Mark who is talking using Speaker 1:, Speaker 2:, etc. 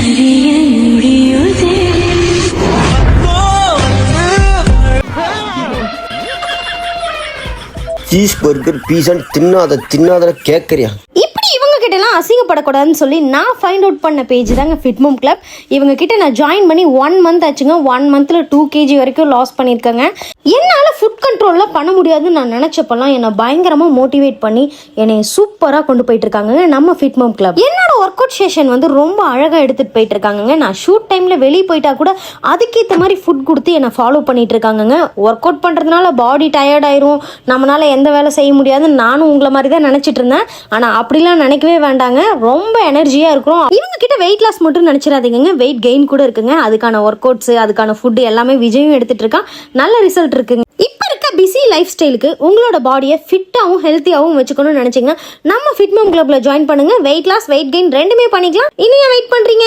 Speaker 1: Cheese burger pizza தின்னாத கேட்குறியா?
Speaker 2: இப்படி இவங்க கிட்ட எல்லாம் அசிங்கப்படக்கூடாதுன்னு சொல்லி நான் ஃபைண்ட் அவுட் பண்ண பேஜ் தாங்க ஃபிட்மோம் கிளப். இவங்க கிட்ட நான் ஜாயின் பண்ணி 1 மந்த் ஆச்சுங்க. 1 மந்த்ல 2 kg வரைக்கும் லாஸ் பண்ணியிருக்கேங்க. என்னால் ஃபுட் கண்ட்ரோலில் பண்ண முடியாதுன்னு நான் நினச்சப்பெல்லாம் என்னை பயங்கரமாக மோட்டிவேட் பண்ணி என்னை சூப்பராக கொண்டு போயிட்டு இருக்காங்க நம்ம ஃபிட்மோம் கிளப். என்னோட ஒர்க் அவுட் செஷன் வந்து ரொம்ப அழகாக எடுத்துகிட்டு போயிட்டு இருக்காங்க. நான் ஷூட் டைமில் வெளியே போயிட்டா கூட அதுக்கேற்ற மாதிரி ஃபுட் கொடுத்து என்னை ஃபாலோ பண்ணிட்டு இருக்காங்க. ஒர்க் அவுட் பண்ணுறதுனால பாடி டயர்ட் ஆயிரும், நம்மளால எந்த வேலை செய்ய முடியாதுன்னு நானும் உங்களை மாதிரி தான் நினச்சிட்டு இருந்தேன். ஆனால் அப்படிலாம் நினைக்கவே வேண்டாங்க, ரொம்ப எனர்ஜியாக இருக்கிறோம். இவங்க கிட்ட வெயிட் லாஸ் மட்டும் நினச்சிடாதீங்க, வெயிட் கெயின் கூட இருக்குங்க. அதுக்கான ஒர்க் அவுட்ஸ், அதுக்கான ஃபுட் எல்லாமே விஜயும் எடுத்துட்டு இருக்கான். நல்ல ரிசல்ட் இருக்குங்க. இப்போ இருக்க பிஸி லைஃப் ஸ்டைலுக்கு உங்களோட பாடியை ஃபிட்டாகவும் ஹெல்த்தியாகவும் வச்சுக்கணும்னு நினச்சிங்கன்னா நம்ம ஃபிட்மோம் கிளப்ல ஜாயின் பண்ணுங்க. வெயிட் லாஸ், வெயிட் கெயின் ரெண்டுமே பண்ணிக்கலாம். இனியா வெயிட் பண்ணுறீங்க?